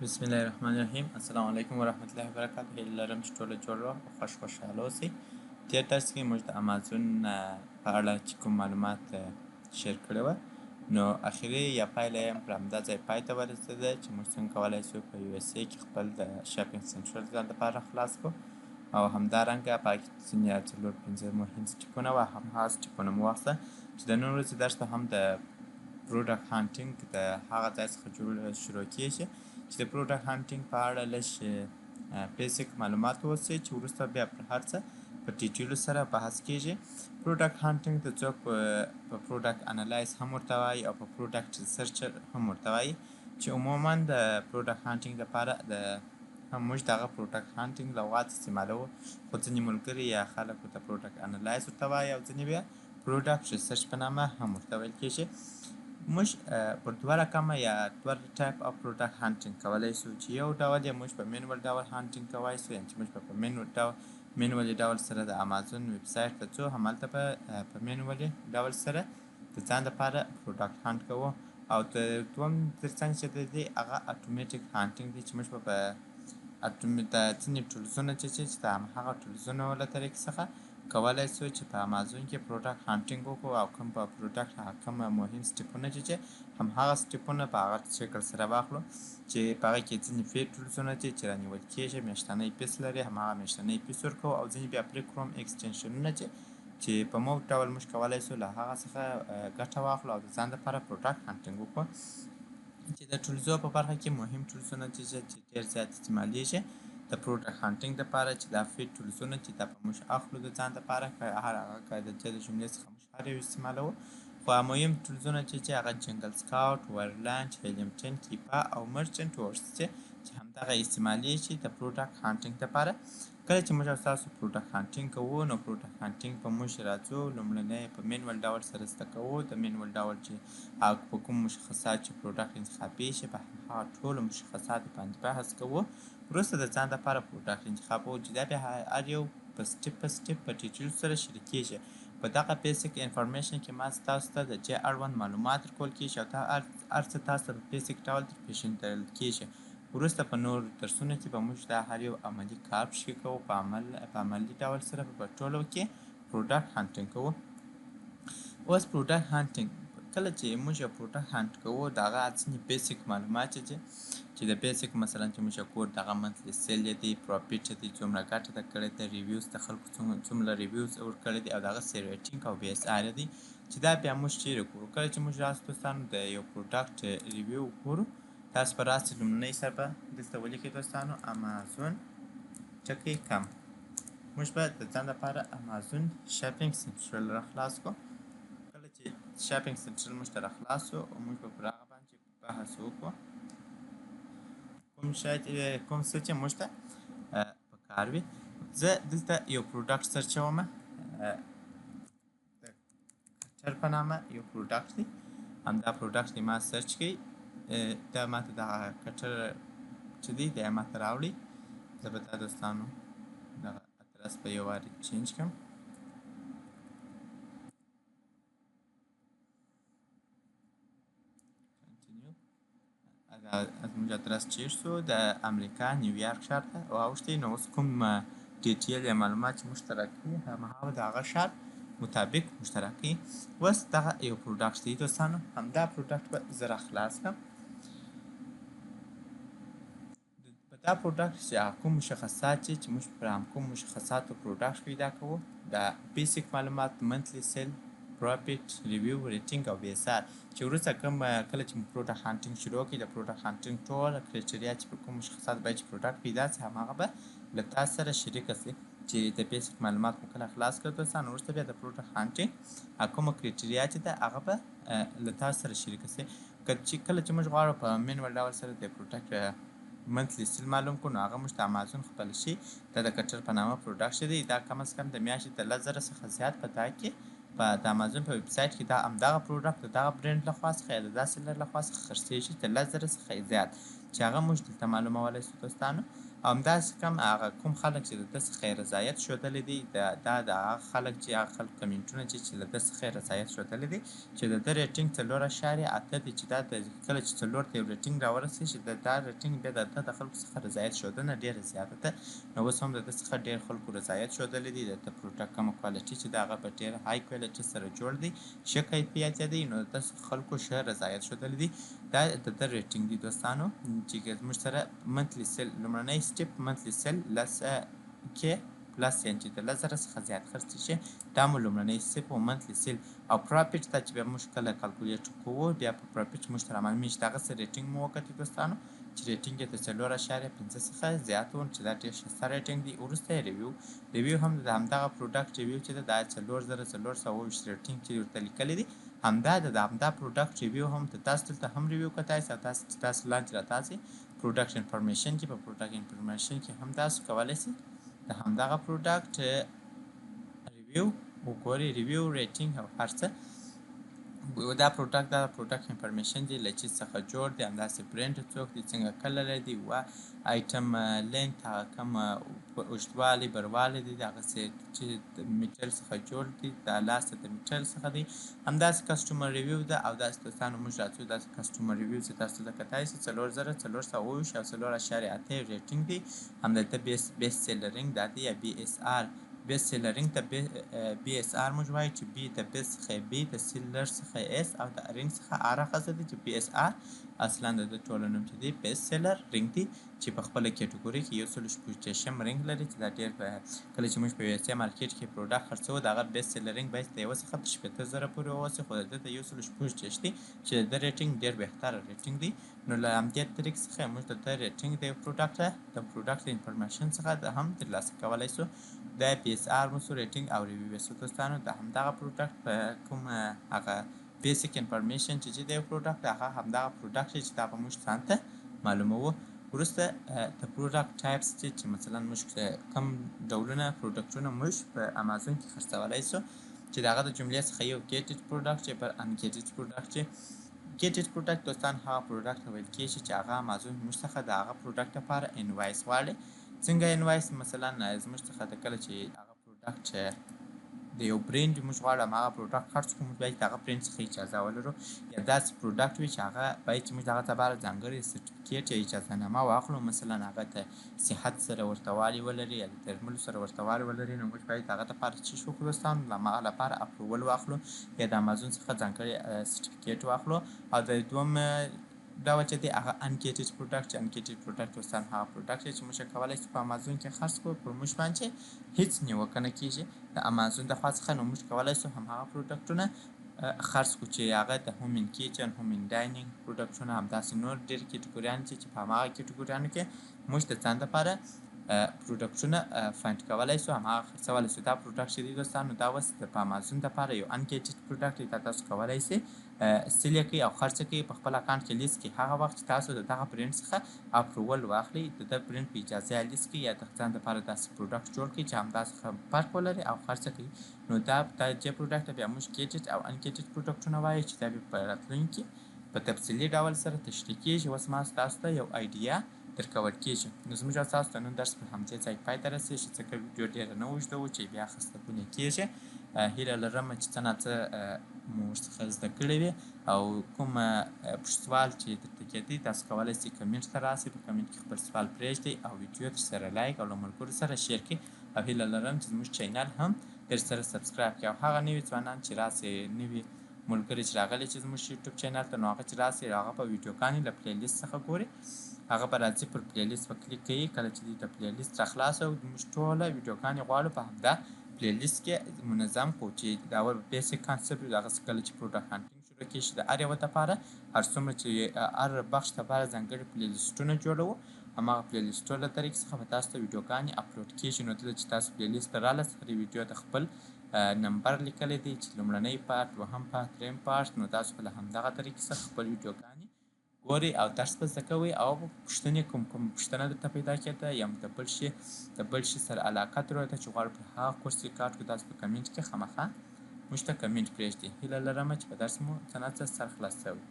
بسم الله الرحمن الرحیم. السلام علیکم ورحمت الله وبرکاته. هیله لرم چې ټول جوړ او خوشحاله اوسئ. تېر درس کې موږ د امازون په اړه چې کوم معلومات شیر کړي وو، نو اخري یا پایله یې پر همدا ځای پای ته ورسېده چې موږ څنګه کولی شو په یو اس ای کې خپل د شاپینګ سنټر ځان لپاره خلاص کړو، او همدارنګه په هغې کې ځینې څلور پنځه مهم سټیپونه وو، هماغه سټیپونه مو واخیسته چې د نن ورځې درس ته هم د پروډکټ هانټینګ د هغه ځای څخه شروع کېږي چې د پروډکټ هانټینګ په اړه لږ بیسیک معلومات واوسي، چې وروسته بیا پر هر څه په ډیټیلو سره بحث کېږي. پروډکټ هانټینګ ته څوک په پروډکټ انالایز هم ورته وایي او په پروډکټ ریسرچر هم ورته وایي، چې عموما د پروډکټ هانټینګ لپاره موږ دغه پروډکټ هانټینګ لغات استعمالوو، خو ځینې ملګري یا خلک ورته پروډکټ انالایز ورته وایي او ځینې بیا پروډکټ ریسرچ په نامه هم ورته ویل کېږي. موږ پر دوه رقمه یا دوه ټایپ اف پروډکټ هانټینګ کولی شو، چې یو ډول یې موږ په مینول ډول هانټینګ کولی شو، یعنې چې موږ په مینولي ډول سره د امازون ویب سایټ ته ځو، همالته په مینولي ډول سره د ځان لپاره پروډکټ هانټ کوو. او د دوم ترڅنګ چې د دې هغه اتوماتیک هانټینګ دی، چې موږ په د ځینې ټولزونه چې د همهغه ټولزونو له طریقې څخه کولی شو چې په امازون کې پروډکټ هانټینګ وکړو، او کوم په پروډکټ کوم مهم سټیپونه چې همهغه سټیپونه په هغه شکل سره واخلو، چې په هغه کې ځینې فری ټولزونه چې رانیول کېږي، میاشتنی پیس لري، همهغه میاشتنی پیس ورکوو، او ځینې بیا پرې کروم ایکسټنشنونه چې په مو ډول موږ کولی شو له هغه څخه ګټه واخلو او د ځان لپاره پروډکټ هانټینګ وکړو. چې د ټولزو په برخه کې مهم ټولزونه چې ډېر زیات استعمالیږي د پروډکټ هانټینګ لپاره، چې دا فری ټولزونه چې دا په موږ اخلو د ځان لپاره، که هر هغه د جملې څخه موږ هر یو استعمالوو، خو مهم ټولزونه چې هغه جنګل سکاوټ، ورلانچ، هیلمټن، کیپا او مرچنټ ورس چې همدغه استعمالیږي د پروډکټ هانټینګ لپاره. کله چې موږ تاسو پروډکټ هانټینګ کوو، نو پروډکټ هانټینګ په موږ راځو، لومړنی په مینول ډول سره زده کوو. د مینول ډول چې په کوم مشخصات چې پروډکټ انتخابي شي، په هغه ټولو مشخصاتو باندې بحث کوو. وروسته د ځان لپاره پروډکټ انتخابوو، چې دا بیا هر یو په سټیپ په ډیټیل سره شریکېږي. په دغه بیسیک انفارمیشن کې ما تاسو ته د دې اړوند معلومات درکول کېږي، او هر څه تاسو ته په بیسیک ډول درپېژندل کېږي. وروسته په نورو درسونو کې به موږ دا هر یو عملي کار پکې کوو، په عملي ډول سره په ټولو کې پروډکټ هانټینګ کوو. اوس پروډکټ هانټینګ کله چې موږ یو پروډکټ هانټ کوو، د هغه ځینې بیسیک معلومات چې د بیسیک مثلا چې موږ کور دغه منتلی سیل دی، پروفیټ دی، څومره ګټه ده کړې ده، ریویوز د خلکو څومره ریویوز ورکړي دي، او دغه سی ریټینګ او بی اس آر دی، چې دا بیا موږ چیرې ګورو. کله چې موږ راسو دوستانو د یو پروډکټ ریویو ګورو، تاسو به راسئ لومړنی سر به دلته ولیکئ دوستانو امازون ټکی کم. موږ به د ځان لپاره امازون شاپینګ سنټرل را خلاص کړو. کله چې شاپینګ سنټرل موږ ته را خلاص شو، موږ به پر هغه باندې بحث وکړو کوم څه چې موږ ته په کار وي. زه دلته یو پروډکټ سرچوم، د کټر په نامه یو پروډکټ دی، همدا پروډکټ دی ما سرچ کړئ. دا ماته دغه کټر چې دی دا یې ماته راوړي. زه به دا دوستانو دغه ادرس به یو وارې چینج کړم. زموږ ادرس چیرې شو، د امریکا نیویارک ښار ته واوښتئ. نو اوس کوم ډیټیل یا معلومات چې موږ ته راکوي، هماغه د هغه ښار مطابق موږ ته راکوي. اوس دغه یو پروډکټ دی دوستانو، همدا پروډکټ به زه را خلاص کړم. په دا پروډکټ چې کوم مشخصات چې موږ پر کوم مشخصاتو پروډکټ پیدا کوو، دا بیسیک معلومات، منتلی سیل، پروفیټ، ریویو، ریټینګ او بی اس آر، چې وروسته کله چې پروډکټ هانټینګ شروع کړئ، د پروډکټ هانټینګ ټوله کرایټیریا چې پر کوم مشخصات باید چې پروډکټ پیدا شي، هماغه به له تاسو سره شریکه شي. چې د بیسیک معلومات مو کله خلاص کړل دوستانو، وروسته بیا د پروډکټ هانټینګ کومه کرایټیریا چې ده هغه به له تاسو سره شریکه شي. کله چې موږ غواړو په مینول ډول سره د پروډکټ منتلی سیل معلوم کړو، نو هغه موږ ته امازون خپل شي دا د کټر په نامه پروډکټ دی. دا کم از کم د میاشتې د 10,000 څخه زیات په دا کې په د امازون په ویب سایټ کې دا همدغه پروډکټ د دغه برند لخوا څخه یا د داسې لر لخوا څخه خرڅېږي د 10,000 څخه زیات، چې هغه موږ دلته معلومولی شو دوستانو. همداسې کوم خلک چې د ده څخه یې رضایت ښودلی دی دا د هغه خلک چې هغه خلک کمنټونه چې له ده څخه یې رضایت ښودلی دی چې د ده ریټینګ 4.8 دی چې دا کله چې 4 ته یو ریټینګ راورسېږي چې دا ریټینګ بیا د ده د خلکو څخه رضایت ښودنه ډېره زیاته ده. نو اوس هم د ده څخه ډېر خلکو رضایت ښودلی دی. د ده پروډکټ کومه کوالټي چې ده هغه په ډېر های کوالټي سره جوړ دی، ښه کیفیت یې دی. نو د ده څخه خلکو ښه رضایت ښودلی دی. دا د ده ریټینګ دی دوستانو چې زموږ سره منتلي سیل لومړنی سټیپ منتلي سیل 10K پلس یعنې چې د 10,000 څخه زیات خرڅ شي دا مو لومړنی سټیپ و منتلي سیل. او پروفیټ ته چې بیا موږ کله کالکولیټ کوو بیا په پروفیټ موږ ته رامعلومیږي چې دغسې ریټینګ مو وکتئ دوستانو چې ریټینګ یې د 4.5 څخه زیات و چې دا ډېر ښایسته ریټینګ دی. وروسته یې ریویو هم د همدغه پروډکټ ریویو چې ده دا 4,420 ریټینګ چې ورته لیکلی دی همدا د همدا پروډکټ ریویو هم تاسو دلته هم ریویو کتای شئ. تاسو لاندې راتاسئ پروډکټ انفارمیشن کې په پروډکټ انفارمیشن کې هم تاسو کولی شئ د همدغه پروډکټ ریویو وګورئ، ریویو ریټینګ او هر څه. دا پروډکټ انفارمیشن دی له چیز څخه جوړ دی، همداسې برند څوک دی، څنګه کلر دی و آیټم لینت هغه کوم اوږدوالی بروالی دی هغسې چې د میټر څخه جوړ دی دا لاسته د میټر څخه دی. همداسې کسټمر ریویو ده او داسې دوستانو موږ راځو داسې کسټمر ریویو چې تاسو ته کتای شئ 4,420 او 4.8 ریټینګ دی. همدلته بیسټ سیلرینګ دا دی یا BSR بیسټ سیلرینګ ته BSR موږ وایو چې B د بیسټ څخه B د سیلر څخه S او د رینګ څخه R اخذته دی چې BSR اصلا د ټوله نوم چې دی بیسټ سیلر رینګ دی چې په خپله کیټګوري کې 1.6 رینګ لري چې دا ډېر کله چې موږ په USA مارکیټ کې پروډکټ خرڅوو د هغه بیسټ سیلرینګ باید د 1 څخه تر 80,000 پورې واوسي خو د ده د 1.6 دی چې د ده ریټینګ ډېر بهتره ریټینګ دی. نو له همدې طریق څخه موږ د ده ریټینګ د پروډکټ انفارمیشن څخه هم ترلاسه کولی شو. د BSR مو سو ریټینګ او ریویو سو دوستانو د همدغه پروډکټ په کوم هغه بیسیک انفارمیشن چې د پروډکټ هغه همدغه پروډکټ چې دا به موږ ځان ته معلوموو. وروسته د پروډکټ ټایپس چې مثلا موږ کوم ډولونه پروډکټونه موږ په امازون کې خرڅولی شو چې د هغه د جملې څخه یو ګیټډ پروډکټ چې پر انګیټډ پروډکټ چې ګیټډ پروډکټ دوستان هغه پروډکټ ته ویل کېږي چې هغه امازون موږ څخه د هغه پروډکټ لپاره انوایس غواړي. څنګه انوایس مثلا زموږ څخه د کله چې هغه پروډکټ د یو برند موږ غواړو هماغه پروډکټ خرڅ کړو موږ باید د هغه برند څخه اجازه ولرو یا داسې پروډکټ وي چې هغه باید چې موږ د هغه لپاره ځانګړی سرټیفیکیټ یا اجازهنامه واخلو مثلا هغه ته صحت سره ورته والي ولري یا د درملو سره ورته والي ولري نو موږ باید د هغه لپاره څه وکړو دوستان د هماغه لپاره اپروول واخلو یا د امازون څخه ځانګړی سرټیفیکیټ واخلو. او د دوم ډول چې دی هغه انګیټډ پروډکټ چې انګیټډ پروډکټ دوستان هغه پروډکټ چې موږ کولی شو په امازون کې خرڅ کړو پر موږ باندې هیڅ نیوکه نه کېږي د امازون د خوا څخه نو موږ کولی شو هماغه پروډکټونه خرڅ کړو چې هغه د هوم ان کیچن هوم ان ډاینینګ پروډکټونه همداسې نور ډېر کیټګوریان چې په هماغه کیټګوریانو کې موږ د ځان دپاره پروډکټونه فایند کولی شو هماغه خرڅولی شو. دا پروډکټ چې دی دوستانو دا اوس په امازون دپاره یو انګیټډ پروډکټ دی دا تاسو کولی شئ سیل یې کړئ او خرڅ یې کړئ په خپل اکاونټ کې لیست کړئ هغه وخت چې تاسو د دغه برند څخه اپروول واخلئ د ده برند په اجازه یې لیست کړئ یا د ځان دپاره داسې پروډکټ جوړ کړئ چې همدا څخه فرق ولري او خرڅ یې کړئ. نو دا دې پروډکټ ته بیا موږ ګیټډ او انګیټډ پروډکټونه وایو چې دا بیا په راتلونکي په تفصیلي ډول سره تشریح کېږي. اوس ما تاسو ته یو آیډیا درکول کېږي. نو زموږ او تاسو ته نن درس په همدې ځای پای ته رسېږي ځکه ویډیو ډېره نه اوږده وه چې بیا خسته کونې کېږي. هیله لرم چې څه نه څه مو ورڅخه زده کړي وي او کوم سوال چې درته کېدی تاسو کولی شئ کمنټ ته راسئ په کمنټ کې خپل سوال پرېږدئ او ویډیو درسره لایک او له ملګرو سره شیر کړئ او هیله لرم چې زموږ چینل هم درسره سبسکرایب کړئ او هغه نوي ځوانان چې راسئ نوي ملګري چې راغلي چې زموږ یوټیوب چینل ته نو هغه چې راسئ هغه په ویډیوګانې له پلی لیست څخه ګوري هغه به راځي پر پلی لیست به کلیک کوي کله چې دوی ته پلی لیست راخلاصه موږ ټوله ویډیوګانې غواړو په همدا پلی لیست کې منظم کړو چې دا اول بیسیک کانسپټ وي دغسې کله چې پروډکټ هانټینګ شروع کېږي د هر یوه دپاره هر څومره چې هر بخش دپاره ځانګړي پلی لیسټونه جوړوو هماغه پلی لیسټو له طریق څخه به تاسو ته ویډیوګانې اپلوډ کېږي. نو دلته چې تاسو پلی لیست ته رالاست هرې ویډیو ته خپل نمبر لیکلی دی چې لومړنی پارت دوهم پارت دریم پارت نو تاسو به له همدغه طریقې څخه خپل ویډیوګانې ګورئ او درس به زده کوئ او پوښتنې کوم پوښتنه درته پیدا کېده یا د بل شي سره علاقه درلوده چې غواړو په هغه کورس ریکارډ کړو تاسو په کمنټ کې خامخا موږ ته کمنټ پرېږدئ. هیله لرم چې په درس مو څه نه څه سر خلاص شوی.